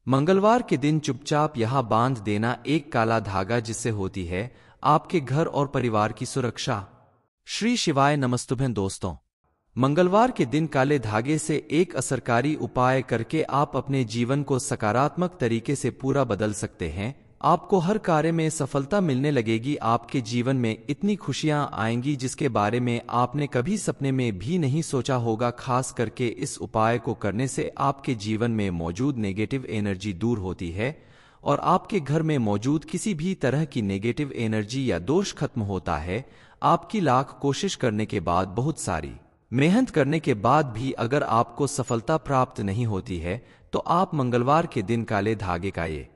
मंगलवार के दिन चुपचाप यहाँ बांध देना एक काला धागा, जिससे होती है आपके घर और परिवार की सुरक्षा। श्री शिवाय नमस्तुभ्यं दोस्तों। मंगलवार के दिन काले धागे से एक असरकारी उपाय करके आप अपने जीवन को सकारात्मक तरीके से पूरा बदल सकते हैं। आपको हर कार्य में सफलता मिलने लगेगी। आपके जीवन में इतनी खुशियां आएंगी जिसके बारे में आपने कभी सपने में भी नहीं सोचा होगा। खास करके इस उपाय को करने से आपके जीवन में मौजूद नेगेटिव एनर्जी दूर होती है और आपके घर में मौजूद किसी भी तरह की नेगेटिव एनर्जी या दोष खत्म होता है। आपकी लाख कोशिश करने के बाद, बहुत सारी मेहनत करने के बाद भी अगर आपको सफलता प्राप्त नहीं होती है तो आप मंगलवार के दिन काले धागे का ये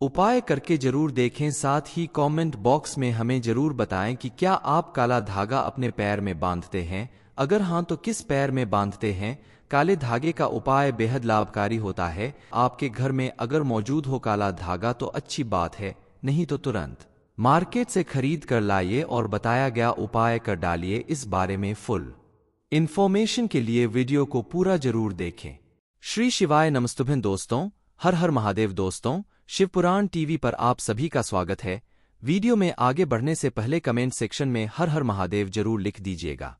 उपाय करके जरूर देखें। साथ ही कमेंट बॉक्स में हमें जरूर बताएं कि क्या आप काला धागा अपने पैर में बांधते हैं। अगर हां तो किस पैर में बांधते हैं। काले धागे का उपाय बेहद लाभकारी होता है। आपके घर में अगर मौजूद हो काला धागा तो अच्छी बात है, नहीं तो तुरंत मार्केट से खरीद कर लाइए और बताया गया उपाय कर डालिए। इस बारे में फुल इंफॉर्मेशन के लिए वीडियो को पूरा जरूर देखें। श्री शिवाय नमस्तुभ्यं दोस्तों। हर हर महादेव दोस्तों। शिवपुराण टीवी पर आप सभी का स्वागत है। वीडियो में आगे बढ़ने से पहले कमेंट सेक्शन में हर हर महादेव जरूर लिख दीजिएगा।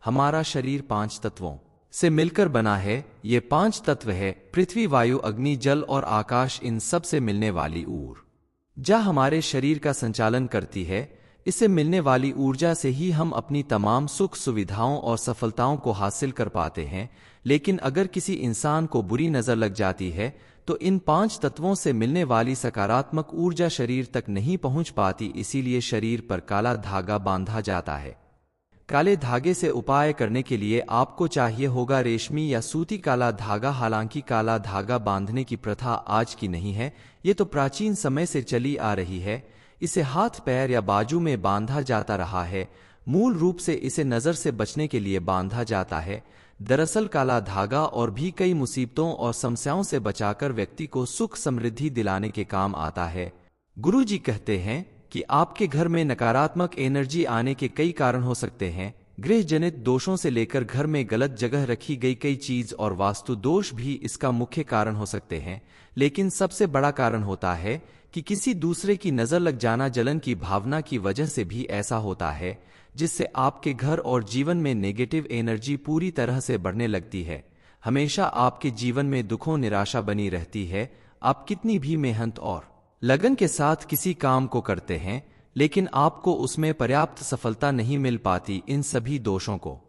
हमारा शरीर 5 तत्वों से मिलकर बना है। ये 5 तत्व है पृथ्वी, वायु, अग्नि, जल और आकाश। इन सब से मिलने वाली ऊर्जा हमारे शरीर का संचालन करती है। इससे मिलने वाली ऊर्जा से ही हम अपनी तमाम सुख सुविधाओं और सफलताओं को हासिल कर पाते हैं। लेकिन अगर किसी इंसान को बुरी नजर लग जाती है तो इन 5 तत्वों से मिलने वाली सकारात्मक ऊर्जा शरीर तक नहीं पहुंच पाती। इसीलिए शरीर पर काला धागा बांधा जाता है। काले धागे से उपाय करने के लिए आपको चाहिए होगा रेशमी या सूती काला धागा। हालांकि काला धागा बांधने की प्रथा आज की नहीं है, ये तो प्राचीन समय से चली आ रही है। इसे हाथ, पैर या बाजू में बांधा जाता रहा है। मूल रूप से इसे नजर से बचने के लिए बांधा जाता है। दरअसल काला धागा और भी कई मुसीबतों और समस्याओं से बचाकर व्यक्ति को सुख समृद्धि दिलाने के काम आता है। गुरुजी कहते हैं कि आपके घर में नकारात्मक एनर्जी आने के कई कारण हो सकते हैं। गृह जनित दोषों से लेकर घर में गलत जगह रखी गई कई चीज और वास्तु दोष भी इसका मुख्य कारण हो सकते हैं। लेकिन सबसे बड़ा कारण होता है कि किसी दूसरे की नजर लग जाना। जलन की भावना की वजह से भी ऐसा होता है, जिससे आपके घर और जीवन में नेगेटिव एनर्जी पूरी तरह से बढ़ने लगती है। हमेशा आपके जीवन में दुखों, निराशा बनी रहती है। आप कितनी भी मेहनत और लगन के साथ किसी काम को करते हैं, लेकिन आपको उसमें पर्याप्त सफलता नहीं मिल पाती। इन सभी दोषों को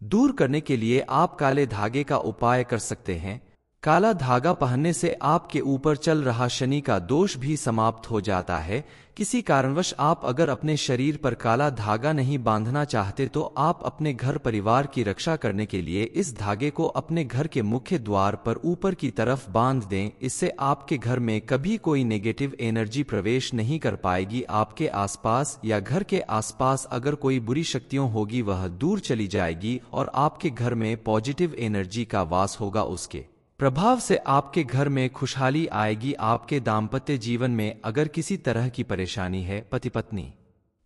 दूर करने के लिए आप काले धागे का उपाय कर सकते हैं। काला धागा पहनने से आपके ऊपर चल रहा शनि का दोष भी समाप्त हो जाता है। किसी कारणवश आप अगर अपने शरीर पर काला धागा नहीं बांधना चाहते तो आप अपने घर परिवार की रक्षा करने के लिए इस धागे को अपने घर के मुख्य द्वार पर ऊपर की तरफ बांध दें। इससे आपके घर में कभी कोई नेगेटिव एनर्जी प्रवेश नहीं कर पाएगी। आपके आसपास या घर के आसपास अगर कोई बुरी शक्तियां होगी वह दूर चली जाएगी और आपके घर में पॉजिटिव एनर्जी का वास होगा। उसके प्रभाव से आपके घर में खुशहाली आएगी। आपके दाम्पत्य जीवन में अगर किसी तरह की परेशानी है, पति पत्नी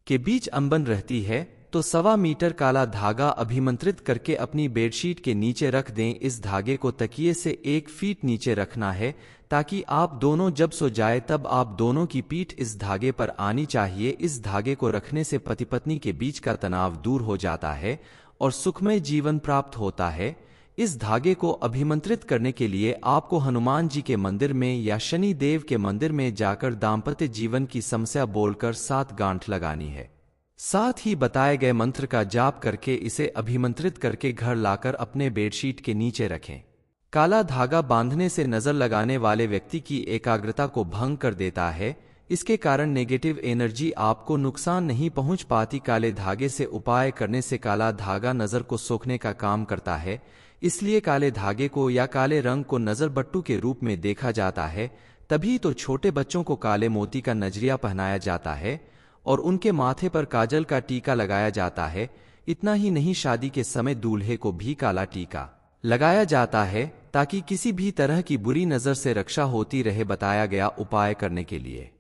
के बीच अनबन रहती है, तो 1.25 मीटर काला धागा अभिमंत्रित करके अपनी बेडशीट के नीचे रख दें। इस धागे को तकिए से 1 फीट नीचे रखना है ताकि आप दोनों जब सो जाए तब आप दोनों की पीठ इस धागे पर आनी चाहिए। इस धागे को रखने से पति पत्नी के बीच का तनाव दूर हो जाता है और सुखमय जीवन प्राप्त होता है। इस धागे को अभिमंत्रित करने के लिए आपको हनुमान जी के मंदिर में या शनि देव के मंदिर में जाकर दाम्पत्य जीवन की समस्या बोलकर 7 गांठ लगानी है। साथ ही बताए गए मंत्र का जाप करके इसे अभिमंत्रित करके घर लाकर अपने बेडशीट के नीचे रखें। काला धागा बांधने से नजर लगाने वाले व्यक्ति की एकाग्रता को भंग कर देता है। इसके कारण नेगेटिव एनर्जी आपको नुकसान नहीं पहुंच पाती। काले धागे से उपाय करने से काला धागा नजर को सोखने का काम करता है। इसलिए काले धागे को या काले रंग को नजर बट्टू के रूप में देखा जाता है। तभी तो छोटे बच्चों को काले मोती का नजरिया पहनाया जाता है और उनके माथे पर काजल का टीका लगाया जाता है। इतना ही नहीं, शादी के समय दूल्हे को भी काला टीका लगाया जाता है ताकि किसी भी तरह की बुरी नजर से रक्षा होती रहे। बताया गया उपाय करने के लिए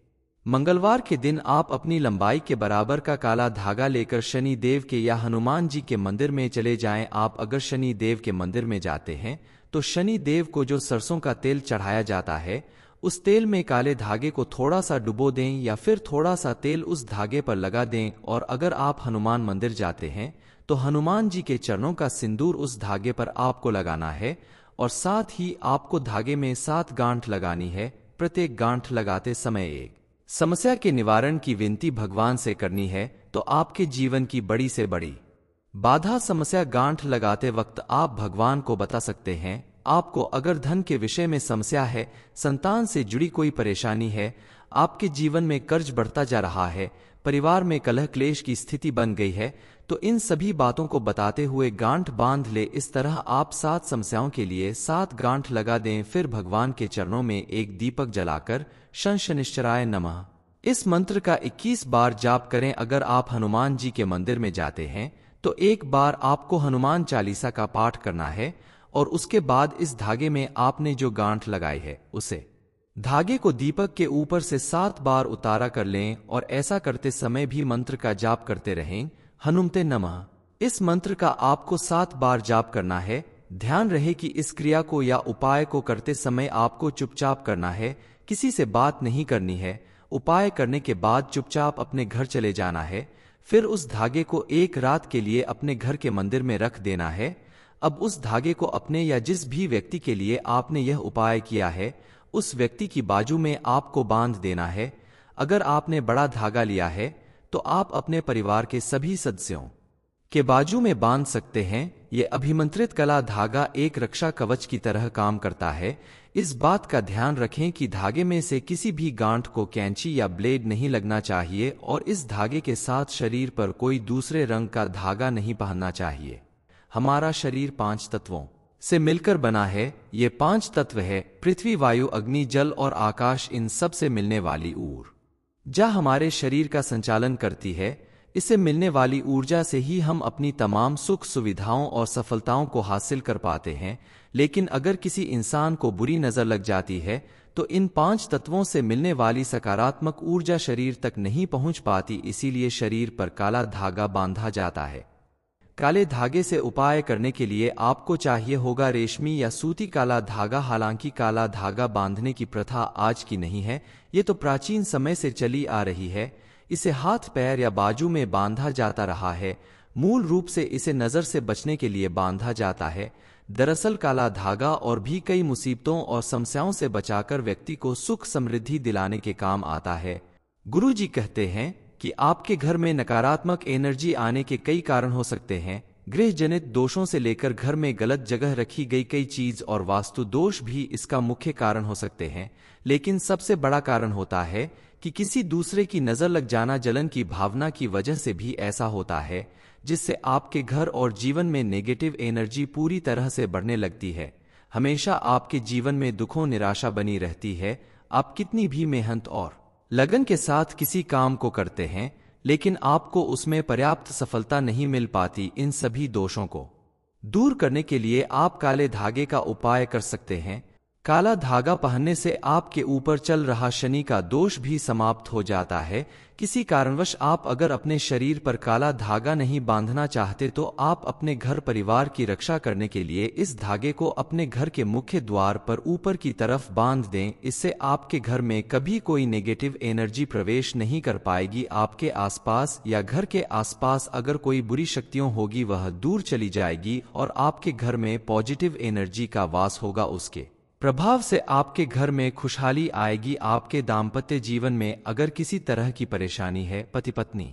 मंगलवार के दिन आप अपनी लंबाई के बराबर का काला धागा लेकर शनि देव के या हनुमान जी के मंदिर में चले जाएं। आप अगर शनि देव के मंदिर में जाते हैं तो शनि देव को जो सरसों का तेल चढ़ाया जाता है उस तेल में काले धागे को थोड़ा सा डुबो दें या फिर थोड़ा सा तेल उस धागे पर लगा दें। और अगर आप हनुमान मंदिर जाते हैं तो हनुमान जी के चरणों का सिंदूर उस धागे पर आपको लगाना है और साथ ही आपको धागे में 7 गांठ लगानी है। प्रत्येक गांठ लगाते समय एक समस्या के निवारण की विनती भगवान से करनी है तो आपके जीवन की बड़ी से बड़ी बाधा समस्या गांठ लगाते वक्त आप भगवान को बता सकते हैं। आपको अगर धन के विषय में समस्या है, संतान से जुड़ी कोई परेशानी है, आपके जीवन में कर्ज बढ़ता जा रहा है, परिवार में कलह क्लेश की स्थिति बन गई है, तो इन सभी बातों को बताते हुए गांठ बांध ले। इस तरह आप 7 समस्याओं के लिए 7 गांठ लगा दें। फिर भगवान के चरणों में एक दीपक जलाकर शं शनिश्चराय नमः इस मंत्र का 21 बार जाप करें। अगर आप हनुमान जी के मंदिर में जाते हैं तो एक बार आपको हनुमान चालीसा का पाठ करना है और उसके बाद इस धागे में आपने जो गांठ लगाई है उसे धागे को दीपक के ऊपर से 7 बार उतारा कर लें और ऐसा करते समय भी मंत्र का जाप करते रहें। हनुमते नमः इस मंत्र का आपको 7 बार जाप करना है। ध्यान रहे कि इस क्रिया को या उपाय को करते समय आपको चुपचाप करना है, किसी से बात नहीं करनी है। उपाय करने के बाद चुपचाप अपने घर चले जाना है। फिर उस धागे को एक रात के लिए अपने घर के मंदिर में रख देना है। अब उस धागे को अपने या जिस भी व्यक्ति के लिए आपने यह उपाय किया है उस व्यक्ति की बाजू में आपको बांध देना है। अगर आपने बड़ा धागा लिया है तो आप अपने परिवार के सभी सदस्यों के बाजू में बांध सकते हैं। यह अभिमंत्रित कला धागा एक रक्षा कवच की तरह काम करता है। इस बात का ध्यान रखें कि धागे में से किसी भी गांठ को कैंची या ब्लेड नहीं लगना चाहिए और इस धागे के साथ शरीर पर कोई दूसरे रंग का धागा नहीं पहनना चाहिए। हमारा शरीर 5 तत्वों से मिलकर बना है। ये 5 तत्व है पृथ्वी, वायु, अग्नि, जल और आकाश। इन सब से मिलने वाली ऊर्जा हमारे शरीर का संचालन करती है। इससे मिलने वाली ऊर्जा से ही हम अपनी तमाम सुख सुविधाओं और सफलताओं को हासिल कर पाते हैं। लेकिन अगर किसी इंसान को बुरी नजर लग जाती है तो इन 5 तत्वों से मिलने वाली सकारात्मक ऊर्जा शरीर तक नहीं पहुंच पाती। इसीलिए शरीर पर काला धागा बांधा जाता है। काले धागे से उपाय करने के लिए आपको चाहिए होगा रेशमी या सूती काला धागा। हालांकि काला धागा बांधने की प्रथा आज की नहीं है, ये तो प्राचीन समय से चली आ रही है। इसे हाथ, पैर या बाजू में बांधा जाता रहा है। मूल रूप से इसे नजर से बचने के लिए बांधा जाता है। दरअसल काला धागा और भी कई मुसीबतों और समस्याओं से बचाकर व्यक्ति को सुख समृद्धि दिलाने के काम आता है। गुरु जी कहते हैं कि आपके घर में नकारात्मक एनर्जी आने के कई कारण हो सकते हैं। गृह जनित दोषों से लेकर घर में गलत जगह रखी गई कई चीज और वास्तु दोष भी इसका मुख्य कारण हो सकते हैं। लेकिन सबसे बड़ा कारण होता है कि किसी दूसरे की नजर लग जाना। जलन की भावना की वजह से भी ऐसा होता है, जिससे आपके घर और जीवन में नेगेटिव एनर्जी पूरी तरह से बढ़ने लगती है। हमेशा आपके जीवन में दुखों, निराशा बनी रहती है। आप कितनी भी मेहनत और लगन के साथ किसी काम को करते हैं लेकिन आपको उसमें पर्याप्त सफलता नहीं मिल पाती। इन सभी दोषों को दूर करने के लिए आप काले धागे का उपाय कर सकते हैं। काला धागा पहनने से आपके ऊपर चल रहा शनि का दोष भी समाप्त हो जाता है। किसी कारणवश आप अगर अपने शरीर पर काला धागा नहीं बांधना चाहते तो आप अपने घर परिवार की रक्षा करने के लिए इस धागे को अपने घर के मुख्य द्वार पर ऊपर की तरफ बांध दें। इससे आपके घर में कभी कोई नेगेटिव एनर्जी प्रवेश नहीं कर पाएगी। आपके आसपास या घर के आसपास अगर कोई बुरी शक्तियां होगी वह दूर चली जाएगी और आपके घर में पॉजिटिव एनर्जी का वास होगा। उसके प्रभाव से आपके घर में खुशहाली आएगी। आपके दाम्पत्य जीवन में अगर किसी तरह की परेशानी है, पति पत्नी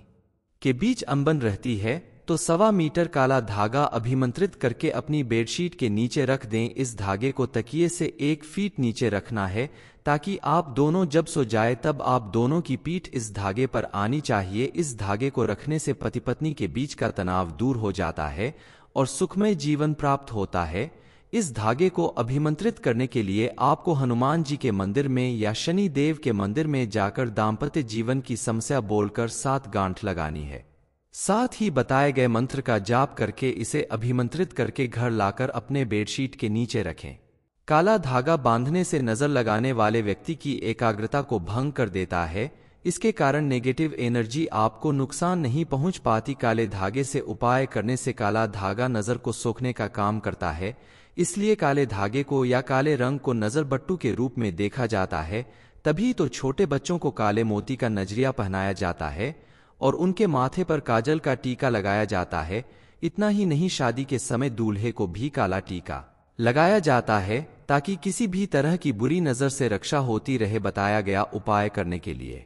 के बीच अनबन रहती है, तो 1.25 मीटर काला धागा अभिमंत्रित करके अपनी बेडशीट के नीचे रख दें। इस धागे को तकिए से 1 फीट नीचे रखना है ताकि आप दोनों जब सो जाए तब आप दोनों की पीठ इस धागे पर आनी चाहिए। इस धागे को रखने से पति पत्नी के बीच का तनाव दूर हो जाता है और सुखमय जीवन प्राप्त होता है। इस धागे को अभिमंत्रित करने के लिए आपको हनुमान जी के मंदिर में या शनि देव के मंदिर में जाकर दाम्पत्य जीवन की समस्या बोलकर 7 गांठ लगानी है। साथ ही बताए गए मंत्र का जाप करके इसे अभिमंत्रित करके घर लाकर अपने बेडशीट के नीचे रखें। काला धागा बांधने से नजर लगाने वाले व्यक्ति की एकाग्रता को भंग कर देता है। इसके कारण नेगेटिव एनर्जी आपको नुकसान नहीं पहुंच पाती। काले धागे से उपाय करने से काला धागा नजर को सोखने का काम करता है। इसलिए काले धागे को या काले रंग को नजरबट्टू के रूप में देखा जाता है। तभी तो छोटे बच्चों को काले मोती का नजरिया पहनाया जाता है और उनके माथे पर काजल का टीका लगाया जाता है। इतना ही नहीं, शादी के समय दूल्हे को भी काला टीका लगाया जाता है ताकि किसी भी तरह की बुरी नजर से रक्षा होती रहे। बताया गया उपाय करने के लिए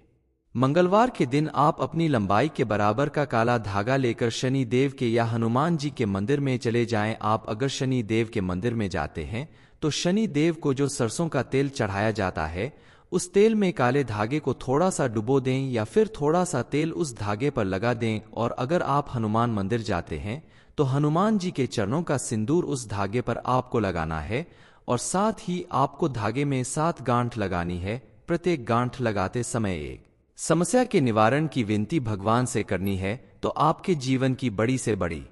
मंगलवार के दिन आप अपनी लंबाई के बराबर का काला धागा लेकर शनि देव के या हनुमान जी के मंदिर में चले जाएं। आप अगर शनि देव के मंदिर में जाते हैं तो शनि देव को जो सरसों का तेल चढ़ाया जाता है उस तेल में काले धागे को थोड़ा सा डुबो दें या फिर थोड़ा सा तेल उस धागे पर लगा दें। और अगर आप हनुमान मंदिर जाते हैं तो हनुमान जी के चरणों का सिंदूर उस धागे पर आपको लगाना है और साथ ही आपको धागे में 7 गांठ लगानी है। प्रत्येक गांठ लगाते समय एक समस्या के निवारण की विनती भगवान से करनी है तो आपके जीवन की बड़ी से बड़ी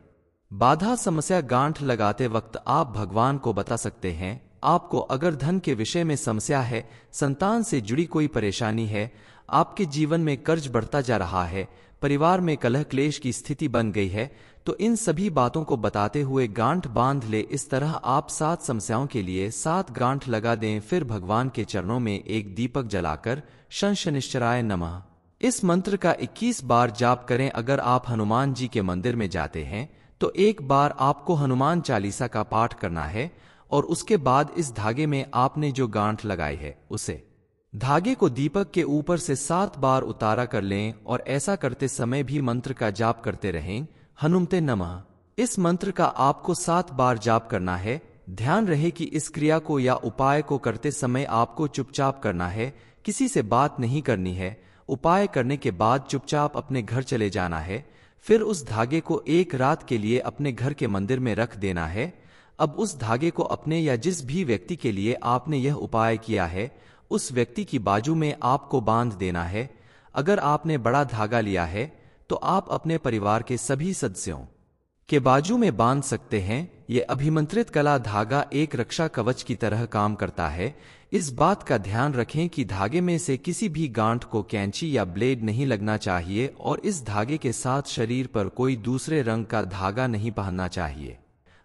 बाधा समस्या गांठ लगाते वक्त आप भगवान को बता सकते हैं। आपको अगर धन के विषय में समस्या है, संतान से जुड़ी कोई परेशानी है, आपके जीवन में कर्ज बढ़ता जा रहा है, परिवार में कलह क्लेश की स्थिति बन गई है, तो इन सभी बातों को बताते हुए गांठ बांध ले। इस तरह आप 7 समस्याओं के लिए 7 गांठ लगा दें। फिर भगवान के चरणों में एक दीपक जलाकर शं शनिश्चराय नमः इस मंत्र का 21 बार जाप करें। अगर आप हनुमान जी के मंदिर में जाते हैं तो एक बार आपको हनुमान चालीसा का पाठ करना है और उसके बाद इस धागे में आपने जो गांठ लगाई है उसे धागे को दीपक के ऊपर से 7 बार उतारा कर लें और ऐसा करते समय भी मंत्र का जाप करते रहें। हनुमते नमः इस मंत्र का आपको 7 बार जाप करना है। ध्यान रहे कि इस क्रिया को या उपाय को करते समय आपको चुपचाप करना है, किसी से बात नहीं करनी है। उपाय करने के बाद चुपचाप अपने घर चले जाना है। फिर उस धागे को एक रात के लिए अपने घर के मंदिर में रख देना है। अब उस धागे को अपने या जिस भी व्यक्ति के लिए आपने यह उपाय किया है उस व्यक्ति की बाजू में आपको बांध देना है। अगर आपने बड़ा धागा लिया है तो आप अपने परिवार के सभी सदस्यों के बाजू में बांध सकते हैं। यह अभिमंत्रित काला धागा एक रक्षा कवच की तरह काम करता है। इस बात का ध्यान रखें कि धागे में से किसी भी गांठ को कैंची या ब्लेड नहीं लगना चाहिए और इस धागे के साथ शरीर पर कोई दूसरे रंग का धागा नहीं पहनना चाहिए।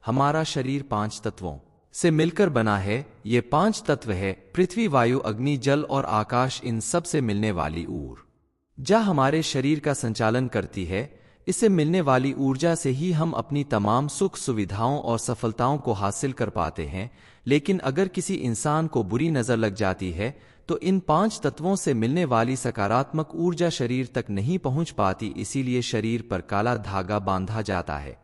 हमारा शरीर 5 तत्वों से मिलकर बना है। ये 5 तत्व है पृथ्वी, वायु, अग्नि, जल और आकाश। इन सब से मिलने वाली ऊर्जा हमारे शरीर का संचालन करती है। इससे मिलने वाली ऊर्जा से ही हम अपनी तमाम सुख सुविधाओं और सफलताओं को हासिल कर पाते हैं। लेकिन अगर किसी इंसान को बुरी नजर लग जाती है तो इन 5 तत्वों से मिलने वाली सकारात्मक ऊर्जा शरीर तक नहीं पहुंच पाती। इसीलिए शरीर पर काला धागा बांधा जाता है।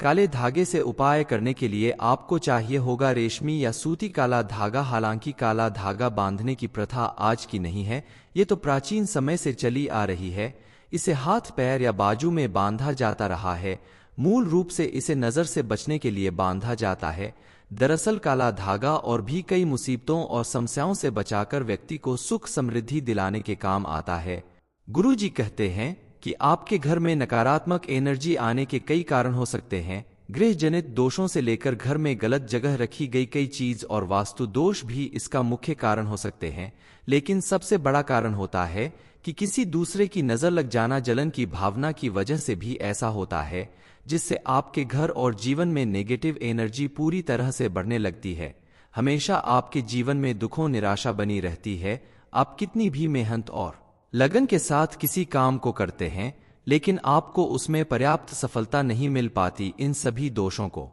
काले धागे से उपाय करने के लिए आपको चाहिए होगा रेशमी या सूती काला धागा। हालांकि काला धागा बांधने की प्रथा आज की नहीं है, ये तो प्राचीन समय से चली आ रही है। इसे हाथ, पैर या बाजू में बांधा जाता रहा है। मूल रूप से इसे नजर से बचने के लिए बांधा जाता है। दरअसल काला धागा और भी कई मुसीबतों और समस्याओं से बचाकर व्यक्ति को सुख समृद्धि दिलाने के काम आता है। गुरुजी कहते हैं कि आपके घर में नकारात्मक एनर्जी आने के कई कारण हो सकते हैं। गृह जनित दोषों से लेकर घर में गलत जगह रखी गई कई चीज और वास्तु दोष भी इसका मुख्य कारण हो सकते हैं। लेकिन सबसे बड़ा कारण होता है कि किसी दूसरे की नजर लग जाना। जलन की भावना की वजह से भी ऐसा होता है, जिससे आपके घर और जीवन में नेगेटिव एनर्जी पूरी तरह से बढ़ने लगती है। हमेशा आपके जीवन में दुखों, निराशा बनी रहती है। आप कितनी भी मेहनत और लगन के साथ किसी काम को करते हैं लेकिन आपको उसमें पर्याप्त सफलता नहीं मिल पाती। इन सभी दोषों को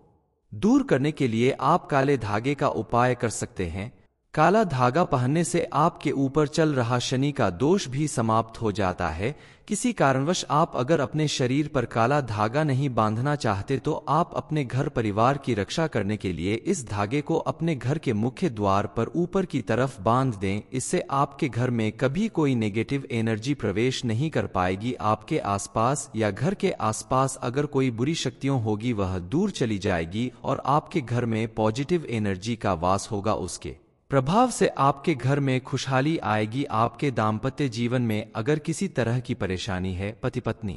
दूर करने के लिए आप काले धागे का उपाय कर सकते हैं। काला धागा पहनने से आपके ऊपर चल रहा शनि का दोष भी समाप्त हो जाता है। किसी कारणवश आप अगर अपने शरीर पर काला धागा नहीं बांधना चाहते तो आप अपने घर परिवार की रक्षा करने के लिए इस धागे को अपने घर के मुख्य द्वार पर ऊपर की तरफ बांध दें। इससे आपके घर में कभी कोई नेगेटिव एनर्जी प्रवेश नहीं कर पाएगी। आपके आसपास या घर के आसपास अगर कोई बुरी शक्तियां होगी वह दूर चली जाएगी और आपके घर में पॉजिटिव एनर्जी का वास होगा। उसके प्रभाव से आपके घर में खुशहाली आएगी। आपके दाम्पत्य जीवन में अगर किसी तरह की परेशानी है, पति पत्नी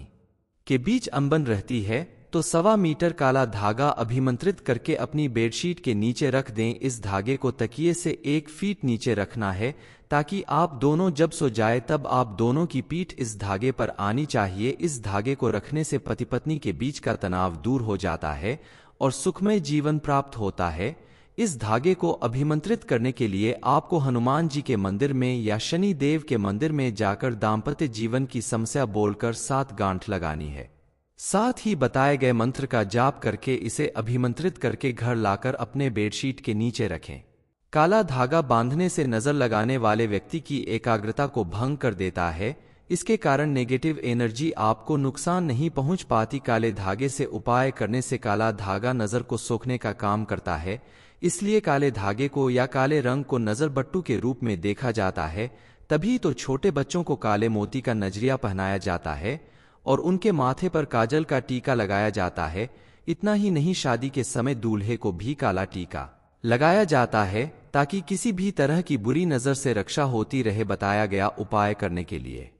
के बीच अनबन रहती है, तो 1.25 मीटर काला धागा अभिमंत्रित करके अपनी बेडशीट के नीचे रख दें। इस धागे को तकिए से 1 फीट नीचे रखना है ताकि आप दोनों जब सो जाए तब आप दोनों की पीठ इस धागे पर आनी चाहिए। इस धागे को रखने से पति पत्नी के बीच का तनाव दूर हो जाता है और सुखमय जीवन प्राप्त होता है। इस धागे को अभिमंत्रित करने के लिए आपको हनुमान जी के मंदिर में या शनि देव के मंदिर में जाकर दाम्पत्य जीवन की समस्या बोलकर 7 गांठ लगानी है। साथ ही बताए गए मंत्र का जाप करके इसे अभिमंत्रित करके घर लाकर अपने बेडशीट के नीचे रखें। काला धागा बांधने से नजर लगाने वाले व्यक्ति की एकाग्रता को भंग कर देता है। इसके कारण नेगेटिव एनर्जी आपको नुकसान नहीं पहुंच पाती। काले धागे से उपाय करने से काला धागा नजर को सोखने का काम करता है, इसलिए काले धागे को या काले रंग को नजर बट्टू के रूप में देखा जाता है। तभी तो छोटे बच्चों को काले मोती का नजरिया पहनाया जाता है और उनके माथे पर काजल का टीका लगाया जाता है। इतना ही नहीं, शादी के समय दूल्हे को भी काला टीका लगाया जाता है ताकि किसी भी तरह की बुरी नजर से रक्षा होती रहे। बताया गया उपाय करने के लिए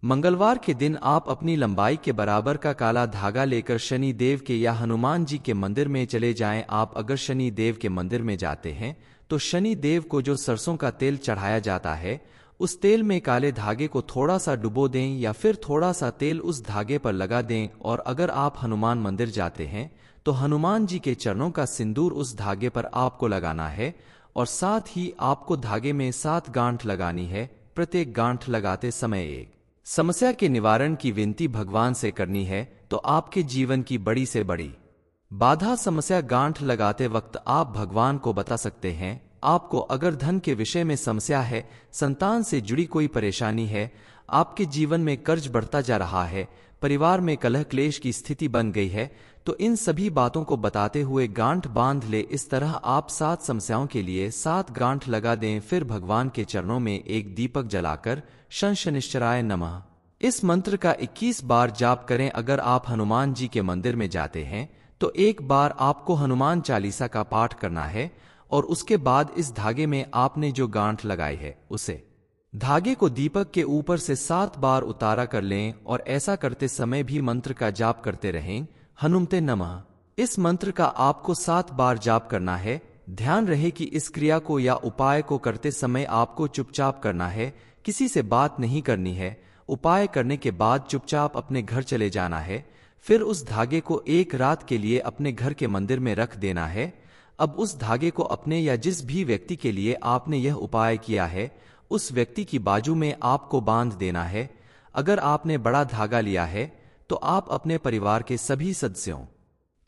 मंगलवार के दिन आप अपनी लंबाई के बराबर का काला धागा लेकर शनि देव के या हनुमान जी के मंदिर में चले जाएं। आप अगर शनि देव के मंदिर में जाते हैं तो शनि देव को जो सरसों का तेल चढ़ाया जाता है उस तेल में काले धागे को थोड़ा सा डुबो दें या फिर थोड़ा सा तेल उस धागे पर लगा दें। और अगर आप हनुमान मंदिर जाते हैं तो हनुमान जी के चरणों का सिंदूर उस धागे पर आपको लगाना है और साथ ही आपको धागे में 7 गांठ लगानी है। प्रत्येक गांठ लगाते समय एक समस्या के निवारण की विनती भगवान से करनी है तो आपके जीवन की बड़ी से बड़ी बाधा समस्या गांठ लगाते वक्त आप भगवान को बता सकते हैं। आपको अगर धन के विषय में समस्या है, संतान से जुड़ी कोई परेशानी है, आपके जीवन में कर्ज बढ़ता जा रहा है, परिवार में कलह क्लेश की स्थिति बन गई है, तो इन सभी बातों को बताते हुए गांठ बांध ले। इस तरह आप 7 समस्याओं के लिए 7 गांठ लगा दें। फिर भगवान के चरणों में एक दीपक जलाकर शं शनिश्चराय नमः इस मंत्र का 21 बार जाप करें। अगर आप हनुमान जी के मंदिर में जाते हैं तो एक बार आपको हनुमान चालीसा का पाठ करना है और उसके बाद इस धागे में आपने जो गांठ लगाई है उसे धागे को दीपक के ऊपर से 7 बार उतारा कर लें और ऐसा करते समय भी मंत्र का जाप करते रहें। हनुमते नमः इस मंत्र का आपको 7 बार जाप करना है। ध्यान रहे कि इस क्रिया को या उपाय को करते समय आपको चुपचाप करना है, किसी से बात नहीं करनी है। उपाय करने के बाद चुपचाप अपने घर चले जाना है। फिर उस धागे को एक रात के लिए अपने घर के मंदिर में रख देना है। अब उस धागे को अपने या जिस भी व्यक्ति के लिए आपने यह उपाय किया है उस व्यक्ति की बाजू में आपको बांध देना है। अगर आपने बड़ा धागा लिया है तो आप अपने परिवार के सभी सदस्यों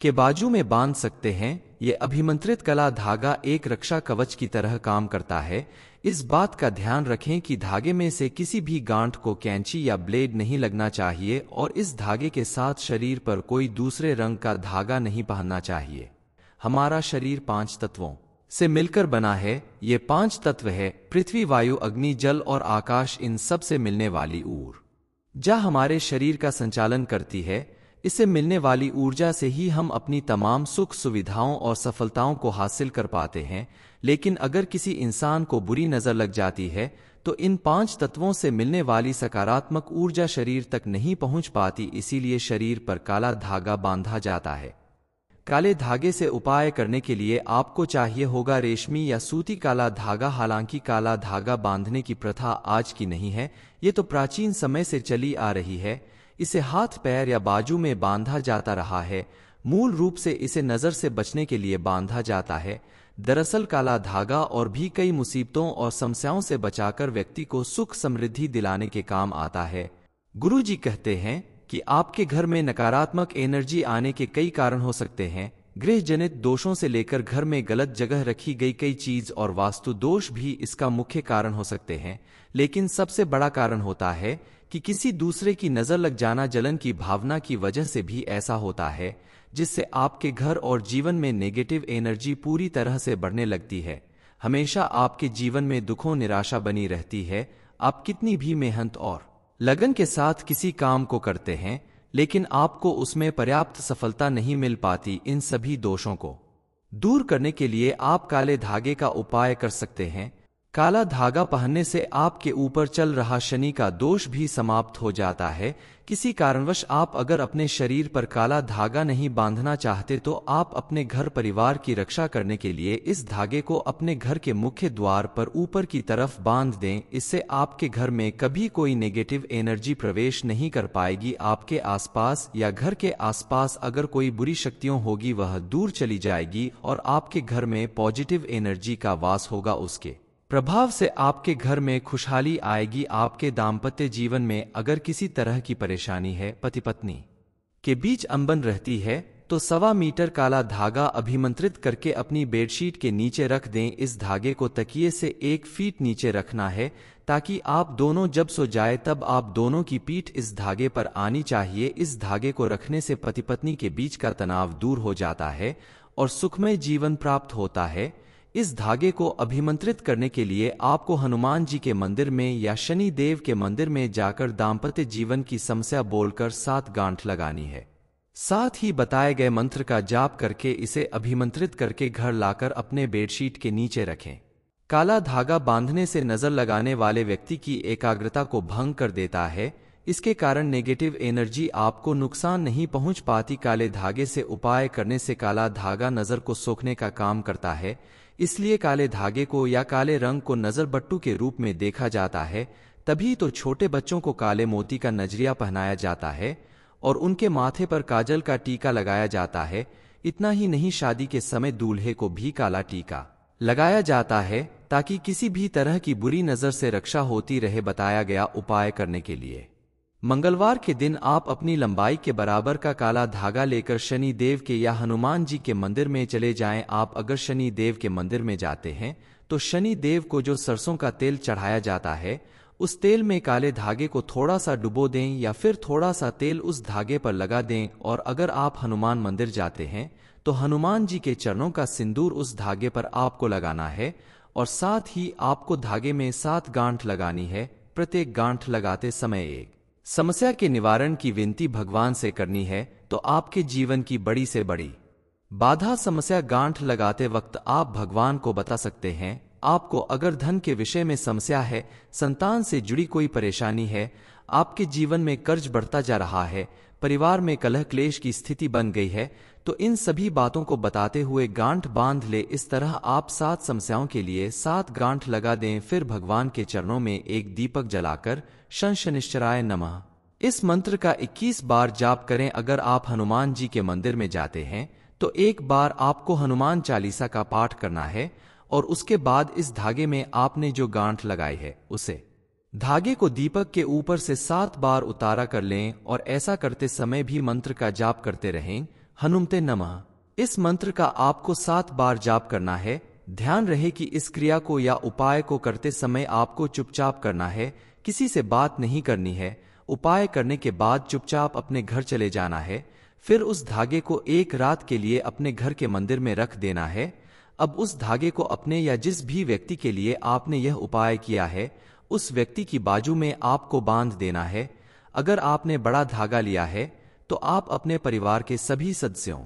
के बाजू में बांध सकते हैं। यह अभिमंत्रित काला धागा एक रक्षा कवच की तरह काम करता है। इस बात का ध्यान रखें कि धागे में से किसी भी गांठ को कैंची या ब्लेड नहीं लगना चाहिए और इस धागे के साथ शरीर पर कोई दूसरे रंग का धागा नहीं पहनना चाहिए। हमारा शरीर 5 तत्वों से मिलकर बना है। ये 5 तत्व है पृथ्वी, वायु, अग्नि, जल और आकाश। इन सब से मिलने वाली ऊर्जा हमारे शरीर का संचालन करती है। इससे मिलने वाली ऊर्जा से ही हम अपनी तमाम सुख सुविधाओं और सफलताओं को हासिल कर पाते हैं। लेकिन अगर किसी इंसान को बुरी नजर लग जाती है तो इन 5 तत्वों से मिलने वाली सकारात्मक ऊर्जा शरीर तक नहीं पहुंच पाती। इसीलिए शरीर पर काला धागा बांधा जाता है। काले धागे से उपाय करने के लिए आपको चाहिए होगा रेशमी या सूती काला धागा। हालांकि काला धागा बांधने की प्रथा आज की नहीं है, ये तो प्राचीन समय से चली आ रही है। इसे हाथ, पैर या बाजू में बांधा जाता रहा है। मूल रूप से इसे नजर से बचने के लिए बांधा जाता है। दरअसल काला धागा और भी कई मुसीबतों और समस्याओं से बचाकर व्यक्ति को सुख समृद्धि दिलाने के काम आता है। गुरु जी कहते हैं कि आपके घर में नकारात्मक एनर्जी आने के कई कारण हो सकते हैं। गृह जनित दोषों से लेकर घर में गलत जगह रखी गई कई चीज और वास्तु दोष भी इसका मुख्य कारण हो सकते हैं। लेकिन सबसे बड़ा कारण होता है कि किसी दूसरे की नजर लग जाना। जलन की भावना की वजह से भी ऐसा होता है, जिससे आपके घर और जीवन में नेगेटिव एनर्जी पूरी तरह से बढ़ने लगती है। हमेशा आपके जीवन में दुखों, निराशा बनी रहती है। आप कितनी भी मेहनत और लगन के साथ किसी काम को करते हैं लेकिन आपको उसमें पर्याप्त सफलता नहीं मिल पाती। इन सभी दोषों को दूर करने के लिए आप काले धागे का उपाय कर सकते हैं। काला धागा पहनने से आपके ऊपर चल रहा शनि का दोष भी समाप्त हो जाता है। किसी कारणवश आप अगर अपने शरीर पर काला धागा नहीं बांधना चाहते तो आप अपने घर परिवार की रक्षा करने के लिए इस धागे को अपने घर के मुख्य द्वार पर ऊपर की तरफ बांध दें। इससे आपके घर में कभी कोई नेगेटिव एनर्जी प्रवेश नहीं कर पाएगी। आपके आसपास या घर के आसपास अगर कोई बुरी शक्तियां होगी वह दूर चली जाएगी और आपके घर में पॉजिटिव एनर्जी का वास होगा। उसके प्रभाव से आपके घर में खुशहाली आएगी। आपके दाम्पत्य जीवन में अगर किसी तरह की परेशानी है, पति पत्नी के बीच अनबन रहती है, तो 1.25 मीटर काला धागा अभिमंत्रित करके अपनी बेडशीट के नीचे रख दें। इस धागे को तकिए से 1 फीट नीचे रखना है ताकि आप दोनों जब सो जाए तब आप दोनों की पीठ इस धागे पर आनी चाहिए। इस धागे को रखने से पति पत्नी के बीच का तनाव दूर हो जाता है और सुखमय जीवन प्राप्त होता है। इस धागे को अभिमंत्रित करने के लिए आपको हनुमान जी के मंदिर में या शनि देव के मंदिर में जाकर दाम्पत्य जीवन की समस्या बोलकर 7 गांठ लगानी है। साथ ही बताए गए मंत्र का जाप करके इसे अभिमंत्रित करके घर लाकर अपने बेडशीट के नीचे रखें। काला धागा बांधने से नजर लगाने वाले व्यक्ति की एकाग्रता को भंग कर देता है। इसके कारण नेगेटिव एनर्जी आपको नुकसान नहीं पहुंच पाती। काले धागे से उपाय करने से काला धागा नजर को सोखने का काम करता है, इसलिए काले धागे को या काले रंग को नजर बट्टू के रूप में देखा जाता है। तभी तो छोटे बच्चों को काले मोती का नजरिया पहनाया जाता है और उनके माथे पर काजल का टीका लगाया जाता है। इतना ही नहीं, शादी के समय दूल्हे को भी काला टीका लगाया जाता है ताकि किसी भी तरह की बुरी नजर से रक्षा होती रहे। बताया गया उपाय करने के लिए मंगलवार के दिन आप अपनी लंबाई के बराबर का काला धागा लेकर शनि देव के या हनुमान जी के मंदिर में चले जाएं। आप अगर शनि देव के मंदिर में जाते हैं तो शनि देव को जो सरसों का तेल चढ़ाया जाता है उस तेल में काले धागे को थोड़ा सा डुबो दें या फिर थोड़ा सा तेल उस धागे पर लगा दें। और अगर आप हनुमान मंदिर जाते हैं तो हनुमान जी के चरणों का सिंदूर उस धागे पर आपको लगाना है और साथ ही आपको धागे में 7 गांठ लगानी है। प्रत्येक गांठ लगाते समय एक समस्या के निवारण की विनती भगवान से करनी है तो आपके जीवन की बड़ी से बड़ी बाधा समस्या गांठ लगाते वक्त आप भगवान को बता सकते हैं। आपको अगर धन के विषय में समस्या है, संतान से जुड़ी कोई परेशानी है, आपके जीवन में कर्ज बढ़ता जा रहा है, परिवार में कलह क्लेश की स्थिति बन गई है, तो इन सभी बातों को बताते हुए गांठ बांध ले। इस तरह आप 7 समस्याओं के लिए 7 गांठ लगा दें। फिर भगवान के चरणों में एक दीपक जलाकर शं शनिश्चराय नमः इस मंत्र का 21 बार जाप करें। अगर आप हनुमान जी के मंदिर में जाते हैं तो एक बार आपको हनुमान चालीसा का पाठ करना है और उसके बाद इस धागे में आपने जो गांठ लगाई है उसे धागे को दीपक के ऊपर से 7 बार उतारा कर लें और ऐसा करते समय भी मंत्र का जाप करते रहें। हनुमते नमः इस मंत्र का आपको 7 बार जाप करना है। ध्यान रहे कि इस क्रिया को या उपाय को करते समय आपको चुपचाप करना है, किसी से बात नहीं करनी है। उपाय करने के बाद चुपचाप अपने घर चले जाना है। फिर उस धागे को एक रात के लिए अपने घर के मंदिर में रख देना है। अब उस धागे को अपने या जिस भी व्यक्ति के लिए आपने यह उपाय किया है उस व्यक्ति की बाजू में आपको बांध देना है। अगर आपने बड़ा धागा लिया है तो आप अपने परिवार के सभी सदस्यों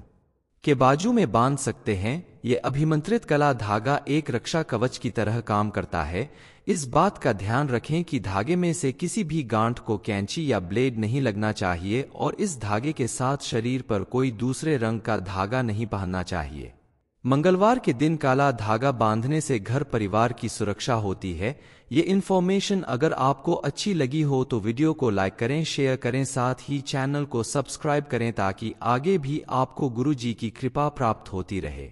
के बाजू में बांध सकते हैं। यह अभिमंत्रित काला धागा एक रक्षा कवच की तरह काम करता है। इस बात का ध्यान रखें कि धागे में से किसी भी गांठ को कैंची या ब्लेड नहीं लगना चाहिए और इस धागे के साथ शरीर पर कोई दूसरे रंग का धागा नहीं पहनना चाहिए। मंगलवार के दिन काला धागा बांधने से घर परिवार की सुरक्षा होती है। ये इन्फॉर्मेशन अगर आपको अच्छी लगी हो तो वीडियो को लाइक करें, शेयर करें, साथ ही चैनल को सब्सक्राइब करें ताकि आगे भी आपको गुरु जी की कृपा प्राप्त होती रहे।